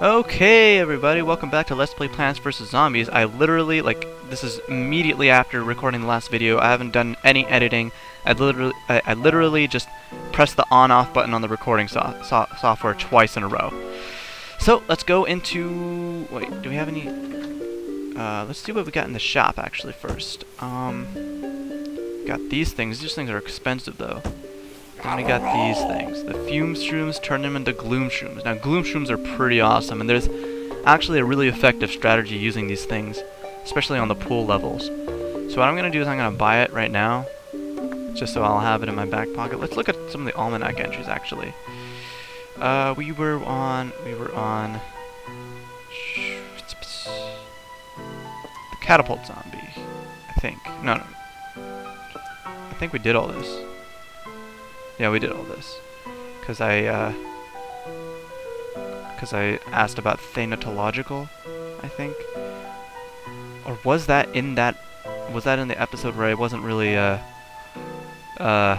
Okay, everybody, welcome back to Let's Play Plants vs. Zombies. I literally, this is immediately after recording the last video. I haven't done any editing. I literally just pressed the on-off button on the recording software twice in a row. So, let's go into... Wait, do we have any... let's see what we got in the shop, actually, first. Got these things. These things are expensive, though. Then we got these things. The fume shrooms, turn them into gloom shrooms. Now, gloom shrooms are pretty awesome, and there's actually a really effective strategy using these things, especially on the pool levels. So what I'm going to do is I'm going to buy it right now, just so I'll have it in my back pocket. Let's look at some of the almanac entries, actually. We were on the catapult zombie, I think. No. I think we did all this. Yeah, we did all this. Because I asked about Thanatological, I think. Or was that in the episode where I wasn't really, I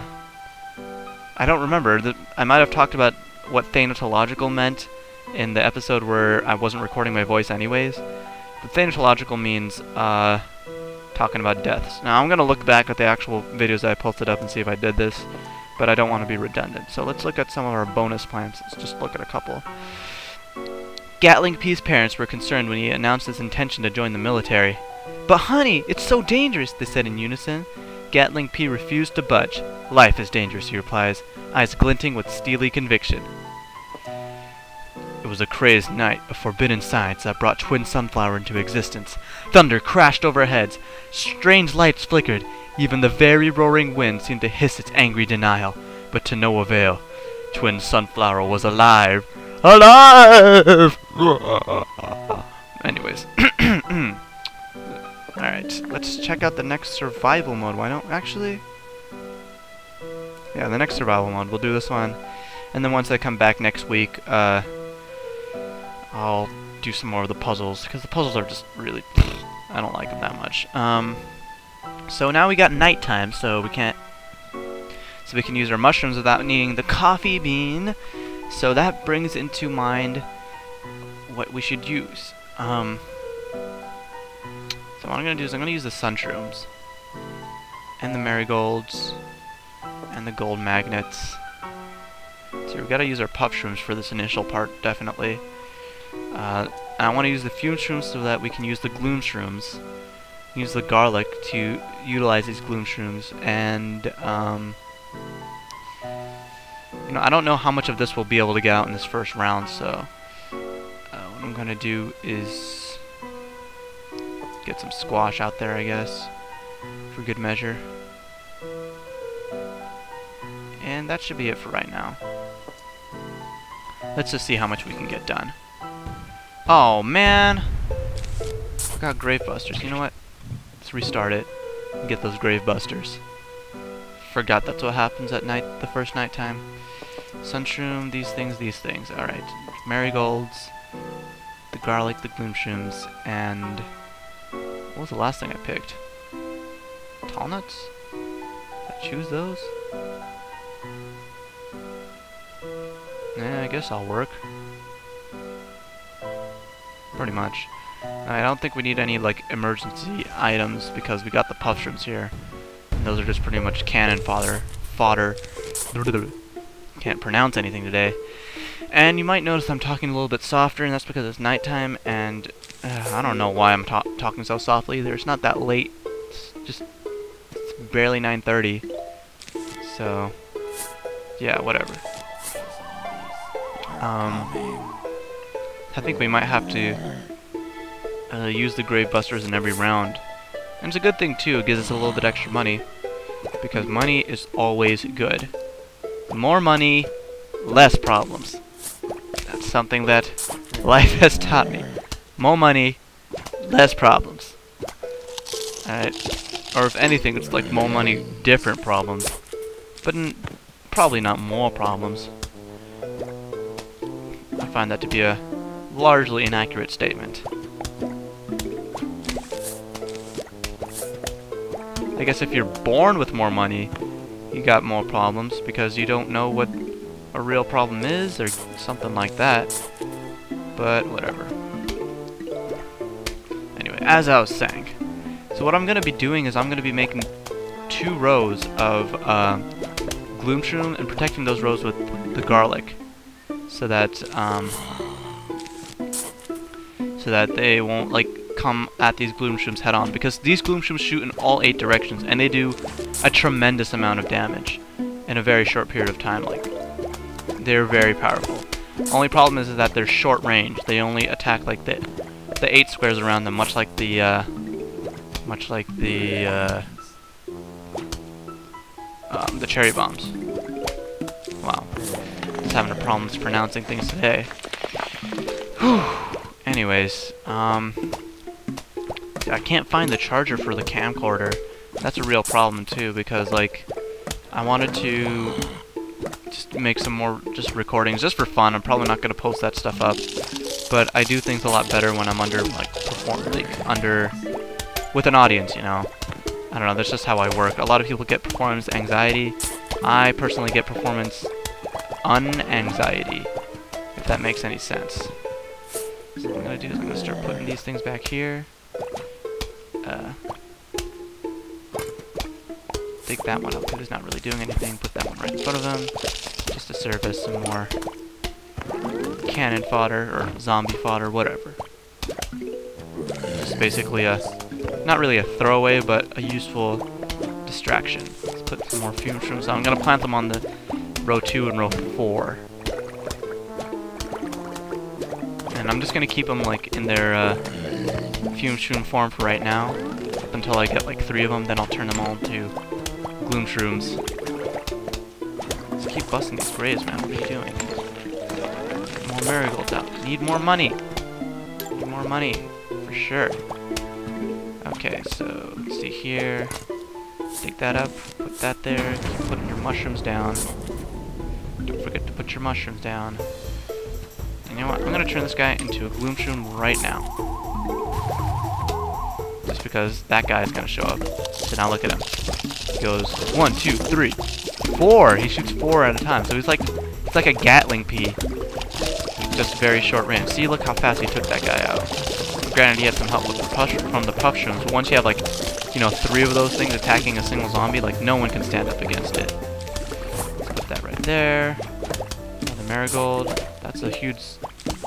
don't remember. I might have talked about what Thanatological meant in the episode where I wasn't recording my voice anyways. But Thanatological means, talking about deaths. Now, I'm going to look back at the actual videos that I posted up and see if I did this. But I don't want to be redundant. So let's look at some of our bonus plants. Let's just look at a couple. Gatling P's parents were concerned when he announced his intention to join the military. "But honey, it's so dangerous," they said in unison. Gatling P refused to budge. "Life is dangerous," he replies, eyes glinting with steely conviction. It was a crazed night of forbidden science that brought Twin Sunflower into existence. Thunder crashed over our heads. Strange lights flickered. Even the very roaring wind seemed to hiss its angry denial, but to no avail. Twin Sunflower was alive. Alive! Anyways. Alright, let's check out the next survival mode. Why don't... Actually... Yeah, the next survival mode. We'll do this one. And then once I come back next week, I'll do some more of the puzzles. Because the puzzles are just really... I don't like them that much. So now we got nighttime, so we can use our mushrooms without needing the coffee bean. So that brings into mind what we should use. So what I'm gonna do is I'm gonna use the sunshrooms and the marigolds and the gold magnets. So we've got to use our puff shrooms for this initial part, definitely. And I want to use the fume shrooms so that we can use the gloom shrooms. Use the garlic to utilize these gloom shrooms, and you know, I don't know how much of this we'll be able to get out in this first round, so what I'm gonna do is get some squash out there, I guess, for good measure. And that should be it for right now. Let's just see how much we can get done. Oh man, I got grave busters. You know what? Let's restart it and get those grave busters. Forgot that's what happens at night, the first nighttime. Sunshroom, these things. Alright. Marigolds, the garlic, the gloom shrooms, and what was the last thing I picked? Tall nuts? Did I choose those? Yeah, I guess I'll work. Pretty much. I don't think we need any, like, emergency items because we got the puff shrooms here. And those are just pretty much cannon fodder. Can't pronounce anything today. And you might notice I'm talking a little bit softer, and that's because it's nighttime, and I don't know why I'm talking so softly either. It's not that late. It's barely 9:30. So, yeah, whatever. I think we might have to use the grave busters in every round. And it's a good thing too, it gives us a little bit extra money. Because money is always good. More money, less problems. That's something that life has taught me. More money, less problems. Alright. Or if anything, it's like more money, different problems. But probably not more problems. I find that to be a largely inaccurate statement. I guess if you're born with more money, you got more problems because you don't know what a real problem is or something like that. but whatever. Anyway, as I was saying, so what I'm going to be doing is I'm going to be making 2 rows of gloom shroom and protecting those rows with the garlic, so that they won't like come at these gloom shrooms head on, because these gloom shrooms shoot in all 8 directions and they do a tremendous amount of damage in a very short period of time. Like, they're very powerful. Only problem is that they're short range. They only attack like the 8 squares around them, much like the cherry bombs. Wow, just having a problem pronouncing things today. Anyways, I can't find the charger for the camcorder. That's a real problem too, because like I wanted to just make some more just recordings just for fun. I'm probably not gonna post that stuff up, but I do things a lot better when I'm under with an audience, you know. I don't know, that's just how I work. A lot of people get performance anxiety. I personally get performance unanxiety, if that makes any sense. So what I'm gonna do is I'm gonna start putting these things back here. Take that one up because it's not really doing anything. Put that one right in front of them, just to serve as some more cannon fodder or zombie fodder, whatever. Just basically not really a throwaway, but a useful distraction. Let's put some more fume shrooms on. I'm gonna plant them on the row 2 and row 4. And I'm just gonna keep them like in their fume shroom form for right now, up until I get like 3 of them. Then I'll turn them all into gloom shrooms. Let's keep busting these graves, man. What are you doing? More marigolds out. Need more money. Need more money, for sure. Okay, so let's see here. Take that up, put that there. Keep putting your mushrooms down. Don't forget to put your mushrooms down. And you know what? I'm gonna turn this guy into a gloom shroom right now. Just because that guy is gonna show up. So now look at him. He goes 1, 2, 3, 4. He shoots 4 at a time. So he's like a Gatling pea, just very short range. See, look how fast he took that guy out. Granted, he had some help with the from the puff shrooms. But once you have like, you know, 3 of those things attacking a single zombie, like no one can stand up against it. Let's put that right there. Another marigold. That's a huge.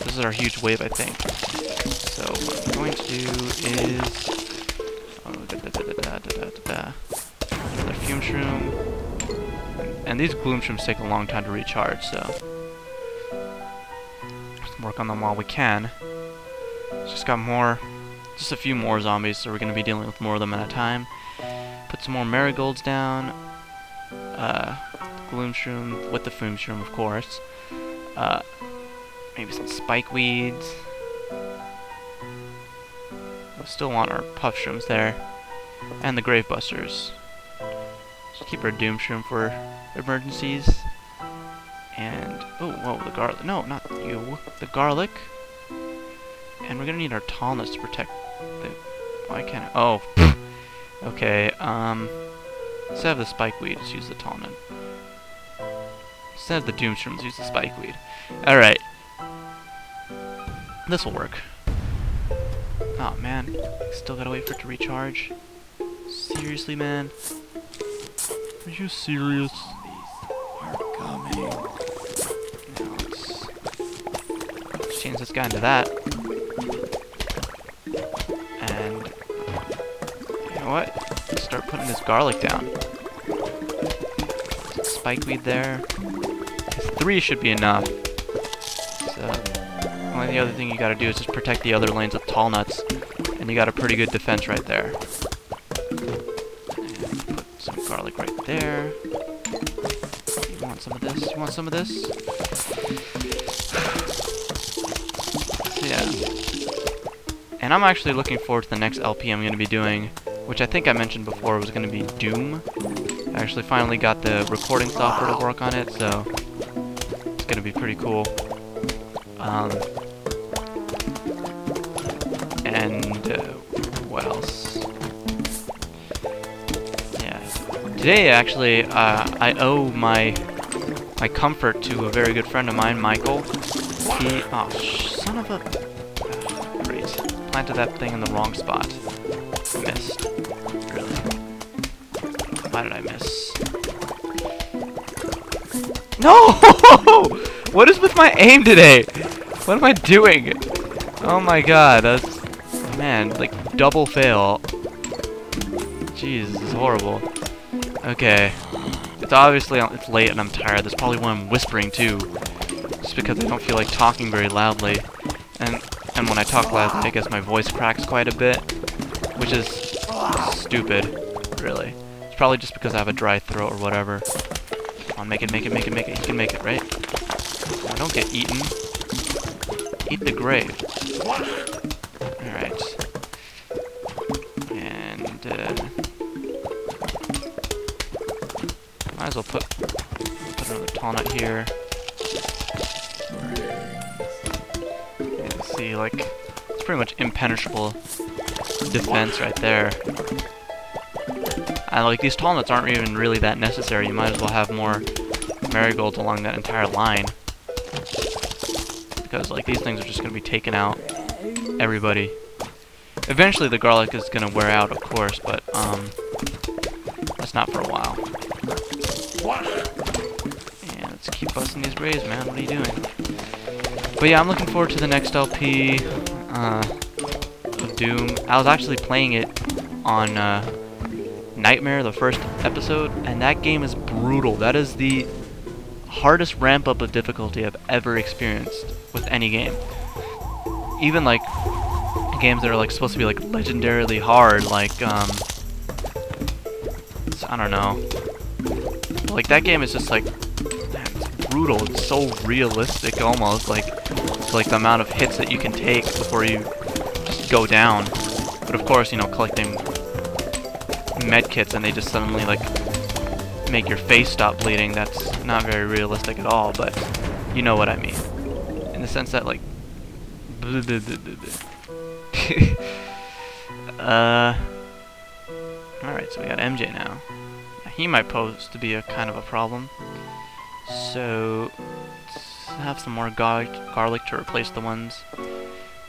This is our huge wave, I think. So what I'm going to do is another fume shroom, and these gloom shrooms take a long time to recharge, so let's work on them while we can. Just got just a few more zombies, so we're going to be dealing with more of them at a time. Put some more marigolds down. Gloom shroom with the fume shroom, of course. Maybe some spike weeds. We'll still want our puff shrooms there. And the grave busters. Just keep our doom shroom for emergencies. And, oh, whoa, the garlic. No, not you. The garlic. And we're gonna need our tallness to protect the... Why can't I... Oh. Okay, instead of the spikeweed, just use the tallness. Instead of the doom shrooms, use the spikeweed. Alright. This'll work. Oh, man. Still gotta wait for it to recharge. Seriously, man? Are you serious? Are coming. Now let's change this guy into that. And you know what? Let's start putting this garlic down. Spikeweed there. 3 should be enough. So only the other thing you gotta do is just protect the other lanes with tall nuts, and you got a pretty good defense right there. And put some garlic right there. You want some of this? You want some of this? So yeah. And I'm actually looking forward to the next LP I'm going to be doing, which I think I mentioned before was going to be Doom. I actually finally got the recording software to work on it, so it's going to be pretty cool. What else? Yeah. Today, actually, I owe my comfort to a very good friend of mine, Michael. He... Oh, Son of a... Great. Planted that thing in the wrong spot. Missed. Really. Why did I miss? No! What is with my aim today? What am I doing? Oh my god, that's... Man, like, double fail. Jeez, this is horrible. Okay. It's obviously... It's late and I'm tired. That's probably why I'm whispering, too. Just because I don't feel like talking very loudly. And when I talk loudly, I guess my voice cracks quite a bit. Which is stupid, really. It's probably just because I have a dry throat or whatever. Come on, make it, make it, make it, make it. You can make it, right? Don't get eaten. Eat the grave. Alright. And, might as well put another tall nut here. And see, like, it's pretty much impenetrable defense right there. And, like, these tall nuts aren't even really that necessary. You might as well have more marigolds along that entire line. Because, like, these things are just going to be taking out everybody. Eventually the garlic is going to wear out, of course, but, that's not for a while. And let's keep busting these rays, man. What are you doing? But yeah, I'm looking forward to the next LP, of Doom. I was actually playing it on, Nightmare, the first episode, and that game is brutal. That is the hardest ramp-up of difficulty I've ever experienced with any game. Even, like, games that are, like, supposed to be, like, legendarily hard, like, I don't know. Like, that game is just, like, man, it's brutal. It's so realistic, almost, like the amount of hits that you can take before you just go down. But, of course, you know, collecting medkits and they just suddenly, like, make your face stop bleeding, that's not very realistic at all, but you know what I mean. In the sense that, like... Alright, so we got MJ now. Yeah, he might pose to be a kind of a problem. So... let's have some more garlic to replace the ones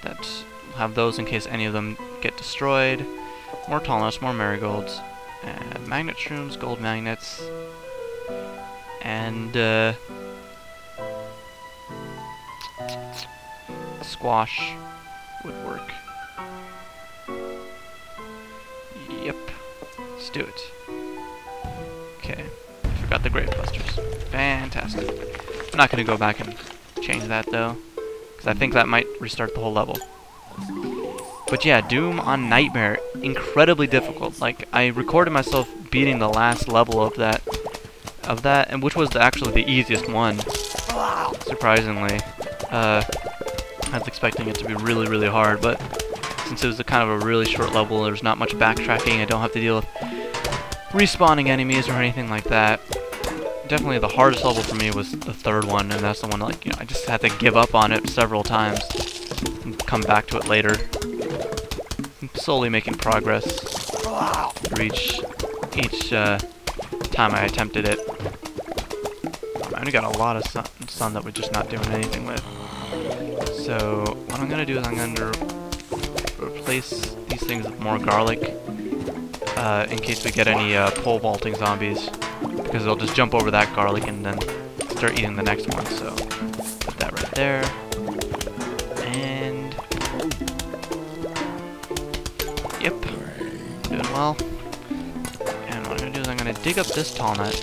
that have those in case any of them get destroyed. More tall nuts, more marigolds, and magnet shrooms, gold magnets, and squash would work. Yep, let's do it. Okay, I forgot the grave busters. Fantastic. I'm not going to go back and change that though, because I think that might restart the whole level. But yeah, Doom on Nightmare, incredibly difficult. Like, I recorded myself beating the last level of that, and which was actually the easiest one, surprisingly. I was expecting it to be really, really hard, but since it was a kind of a really short level, there's not much backtracking, I don't have to deal with respawning enemies or anything like that. Definitely the hardest level for me was the third one, and that's the one, like, you know, I just had to give up on it several times and come back to it later. I'm slowly making progress through each time I attempted it. I only got a lot of sun that we're just not doing anything with. So what I'm gonna do is I'm gonna replace these things with more garlic in case we get any pole vaulting zombies, because they'll just jump over that garlic and then start eating the next one. So put that right there. And yep, doing well. And what I'm gonna do is I'm gonna dig up this tall nut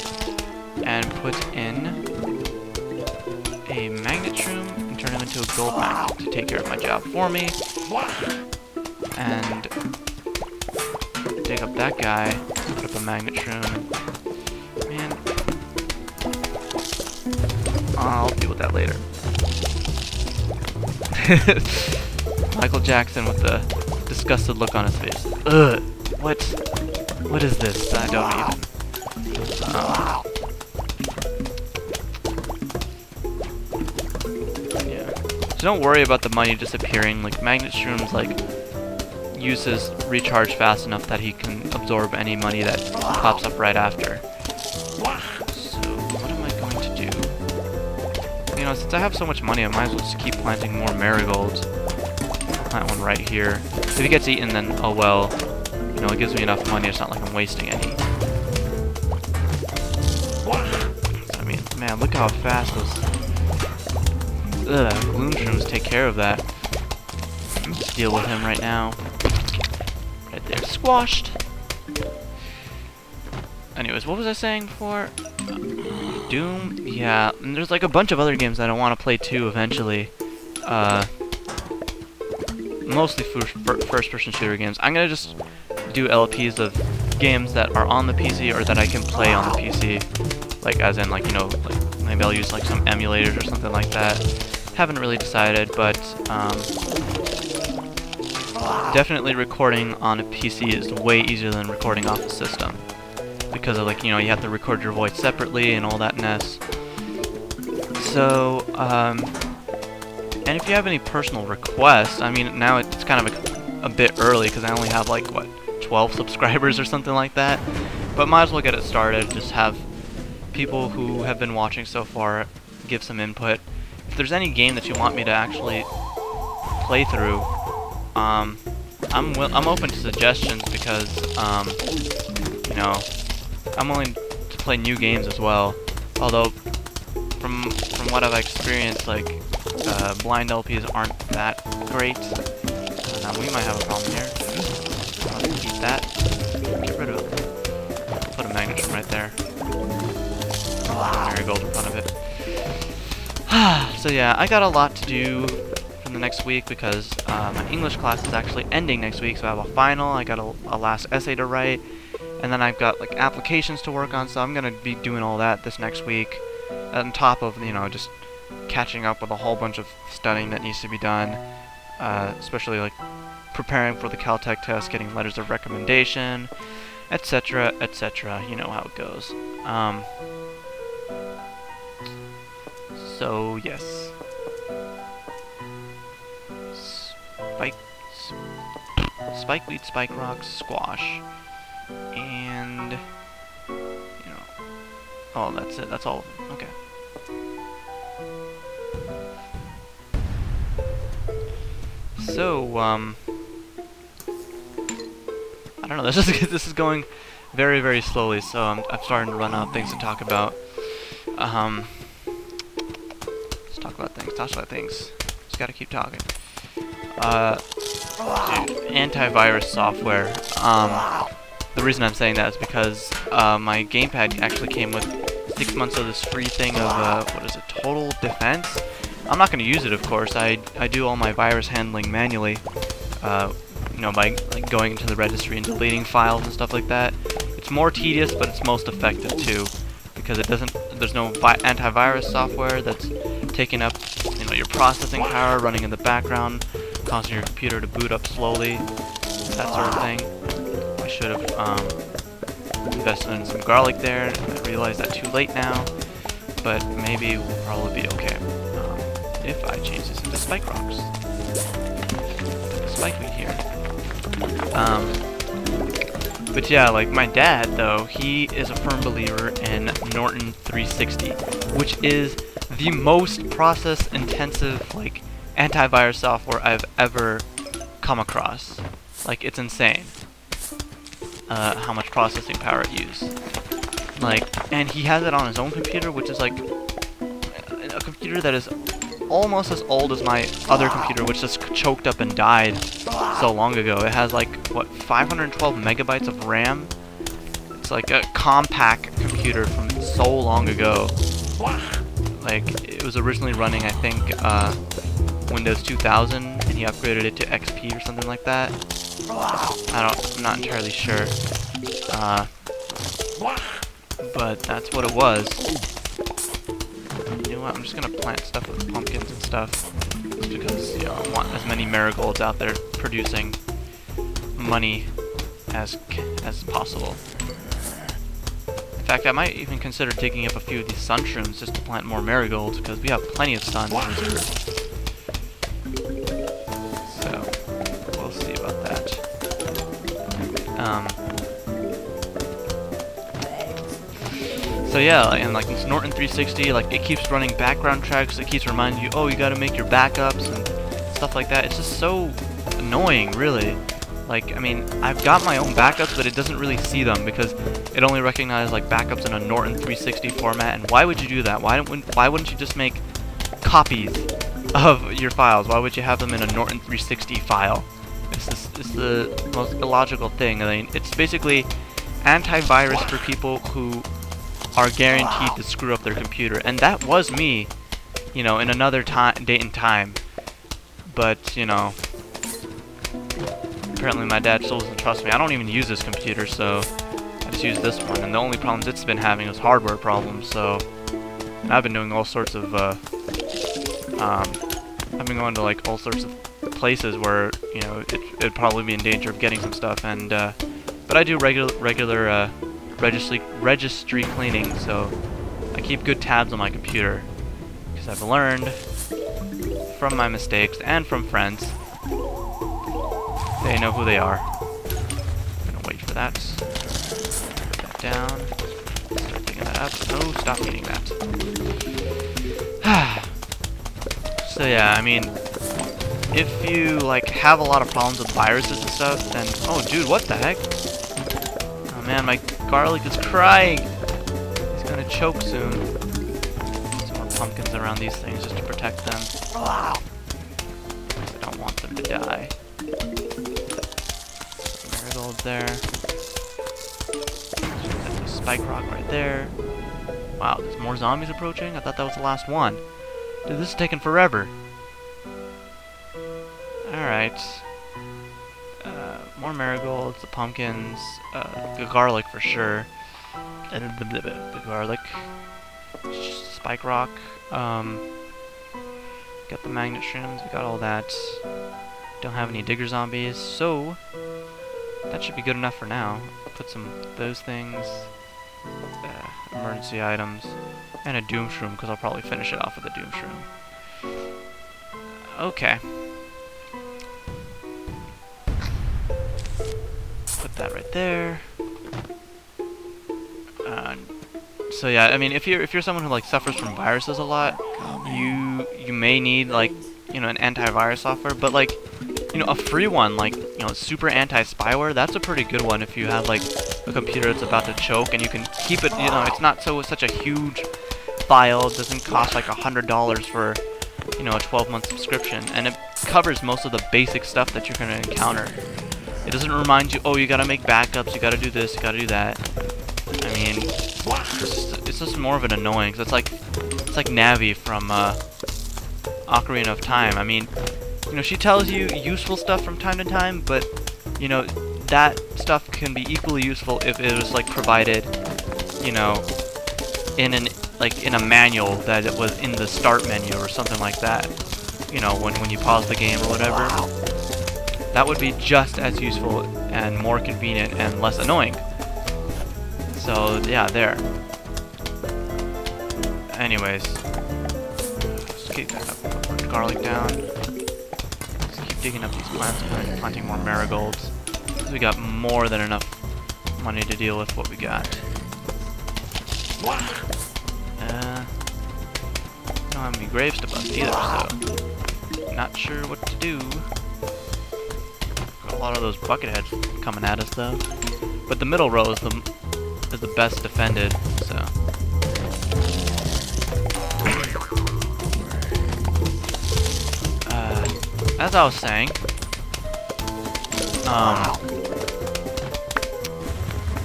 and put in a magnet shroom and turn him into a gold magnet to take care of my job for me. And dig up that guy, put up a magnet shroom. Man, I'll deal with that later. Michael Jackson with the disgusted look on his face. Ugh, what is this? I don't even. Yeah. So don't worry about the money disappearing. Like, magnet shrooms, like, uses recharge fast enough that he can absorb any money that pops up right after. So what am I going to do? I'm you know, since I have so much money, I might as well just keep planting more marigolds. Plant one right here. If it gets eaten, then oh well. You know, it gives me enough money, it's not like I'm wasting any. I mean, man, look how fast those gloom shrooms take care of that. Let's deal with him right now. Right there, squashed. Anyways, what was I saying before? Doom? Yeah, and there's like a bunch of other games that I want to play too eventually. Mostly first-person shooter games. I'm gonna just do LPs of games that are on the PC or that I can play on the PC. Like, as in, like, you know, like maybe I'll use like some emulators or something like that. Haven't really decided, but definitely recording on a PC is way easier than recording off the system. Because of, like, you know, you have to record your voice separately and all that mess. So, and if you have any personal requests, I mean, now it's kind of a bit early because I only have, like, what, 12 subscribers or something like that. But might as well get it started, just have people who have been watching so far give some input. If there's any game that you want me to actually play through, I'm open to suggestions because, you know, I'm willing to play new games as well. Although, from what I've experienced, like, blind LPs aren't that great. We might have a problem here. Let's keep that. Get rid of it. Put a magnet right there. Marigold in front of it. So yeah, I got a lot to do for the next week because my English class is actually ending next week, so I have a final. I got a last essay to write. And then I've got, like, applications to work on, so I'm going to be doing all that this next week. On top of, you know, just catching up with a whole bunch of studying that needs to be done. Especially, like, preparing for the Caltech test, getting letters of recommendation, etc., etc. You know how it goes. So, yes. Spikeweed, spike rocks, squash. And, you know, oh, that's it, that's all of them. Okay. So, I don't know, this is going very, very slowly, so I'm starting to run out of things to talk about. Let's talk about things. Just gotta keep talking. Dude, antivirus software. The reason I'm saying that is because my gamepad actually came with 6 months of this free thing of, what is it, Total Defense? I'm not going to use it, of course. I do all my virus handling manually, you know, by, like, going into the registry and deleting files and stuff like that. It's more tedious, but it's most effective too, because there's no antivirus software that's taking up, you know, your processing power, running in the background, causing your computer to boot up slowly, that sort of thing. I should have invested in some garlic there. I realize that too late now, but maybe we'll probably be okay if I change this into spike rocks. Spike weed here. But yeah, like my dad though, he is a firm believer in Norton 360, which is the most process-intensive, like, antivirus software I've ever come across. Like, it's insane. How much processing power it uses. Like, and he has it on his own computer, which is like a computer that is almost as old as my other computer, which just choked up and died so long ago. It has, like, what, 512 megabytes of RAM? It's like a compact computer from so long ago. Like, it was originally running, I think, Windows 2000, and he upgraded it to XP or something like that. I'm not entirely sure. But that's what it was. You know what, I'm just gonna plant stuff with pumpkins and stuff. Just because, you know, I want as many marigolds out there producing money as possible. In fact, I might even consider digging up a few of these sun shrooms just to plant more marigolds, because we have plenty of sun in reserve. So, we'll see about that. So yeah, and like this Norton 360, like it keeps running background checks, it keeps reminding you, oh, you gotta make your backups and stuff like that. It's just so annoying, really. Like, I mean, I've got my own backups, but it doesn't really see them because it only recognizes like backups in a Norton 360 format. And why would you do that? Why wouldn't you just make copies of your files? Why would you have them in a Norton 360 file? It's the most illogical thing. I mean, it's basically antivirus for people who are guaranteed to screw up their computer, and that was me, you know, in another date and time. But you know, apparently my dad still doesn't trust me. I don't even use this computer, so I just use this one, and the only problems it's been having is hardware problems. So, and I've been doing all sorts of I've been going to like all sorts of places where, you know, it'd probably be in danger of getting some stuff, and but I do regular registry cleaning, so I keep good tabs on my computer because I've learned from my mistakes and from friends. They know who they are. I'm gonna wait for that. Put that down. Start picking that up. No, stop eating that. So yeah, I mean, if you like have a lot of problems with viruses and stuff, then oh dude, what the heck? Oh man, my garlic is crying. He's gonna choke soon. Some more pumpkins around these things just to protect them. I don't want them to die. Marigold there. There's a spike rock right there. Wow, there's more zombies approaching? I thought that was the last one. Dude, this is taking forever. Alright. More marigolds, the pumpkins, the garlic for sure. And the garlic. Spike rock. Got the magnet shrooms, we got all that. Don't have any digger zombies, so that should be good enough for now. Put some of those things, emergency items, and a doom shroom, because I'll probably finish it off with a doom shroom. Okay. Put that right there. So yeah, I mean, if you're someone who like suffers from viruses a lot, you may need like, you know, an antivirus software, but like, you know, a free one like, you know, super anti-spyware, that's a pretty good one if you have like a computer that's about to choke and you can keep it, you know, it's not such a huge file, it doesn't cost like $100 for, you know, a 12-month subscription, and it covers most of the basic stuff that you're going to encounter. It doesn't remind you, oh, you gotta make backups, you gotta do this, you gotta do that. I mean, it's just more of an annoyance. It's like Navi from Ocarina of Time. I mean, you know, she tells you useful stuff from time to time, but you know, that stuff can be equally useful if it was like provided, you know, in a manual that it was in the start menu or something like that. You know, when you pause the game or whatever. That would be just as useful and more convenient and less annoying. So yeah, there. Anyways, just keep put garlic down. Just keep digging up these plants and planting more marigolds. We got more than enough money to deal with what we got. Don't have any graves to bust either, so not sure what to do. A lot of those bucket heads coming at us though, but the middle row is the best defended. So as I was saying,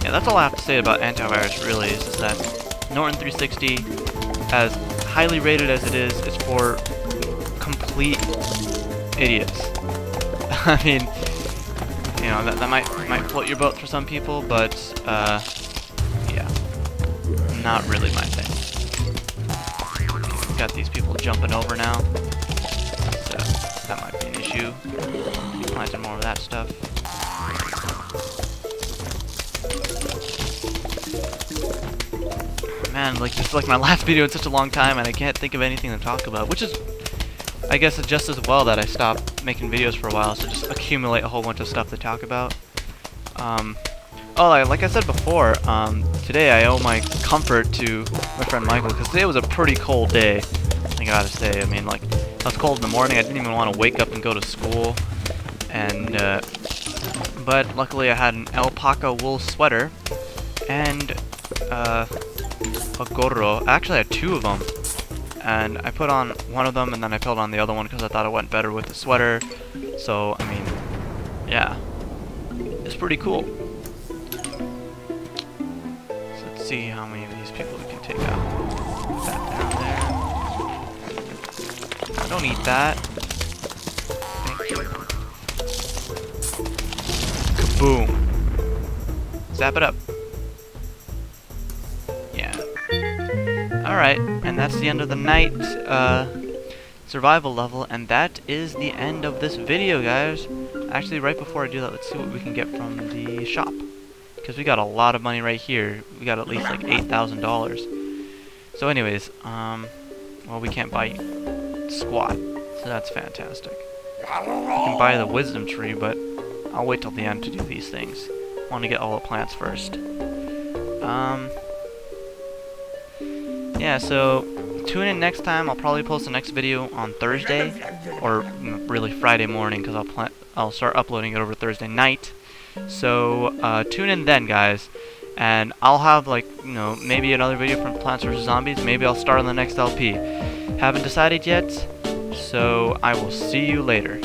yeah, that's all I have to say about Antivirus. Really, is just that Norton 360, as highly rated as it is, is for complete idiots. I mean, you know, that might float your boat for some people, but yeah, not really my thing. We've got these people jumping over now, so that might be an issue. Planting more of that stuff. Man, like this is like my last video in such a long time, and I can't think of anything to talk about, which is, I guess it's just as well that I stopped making videos for a while, so just accumulate a whole bunch of stuff to talk about. Oh, like I said before, today I owe my comfort to my friend Michael, because today was a pretty cold day, I gotta say. I mean, like, it was cold in the morning, I didn't even want to wake up and go to school, and, but luckily I had an alpaca wool sweater, and, a gorro. I actually had 2 of them, and I put on one of them, and then I put on the other one because I thought it went better with the sweater, so, I mean, yeah, it's pretty cool. See how many of these people we can take out. Put that down there. Don't eat that. Thank you. Kaboom. Zap it up. Yeah. Alright, and that's the end of the night survival level, and that is the end of this video, guys. Actually, right before I do that, let's see what we can get from the shop. Because we got a lot of money right here. We got at least like $8,000. So anyways, well, we can't buy squat, so that's fantastic. We can buy the wisdom tree, but I'll wait till the end to do these things. I want to get all the plants first. Yeah, So tune in next time. I'll probably post the next video on Thursday, or really Friday morning, because I'll start uploading it over Thursday night. So tune in then, guys, and I'll have, like, you know, maybe another video from Plants vs Zombies. Maybe I'll start on the next LP. Haven't decided yet. So I will see you later.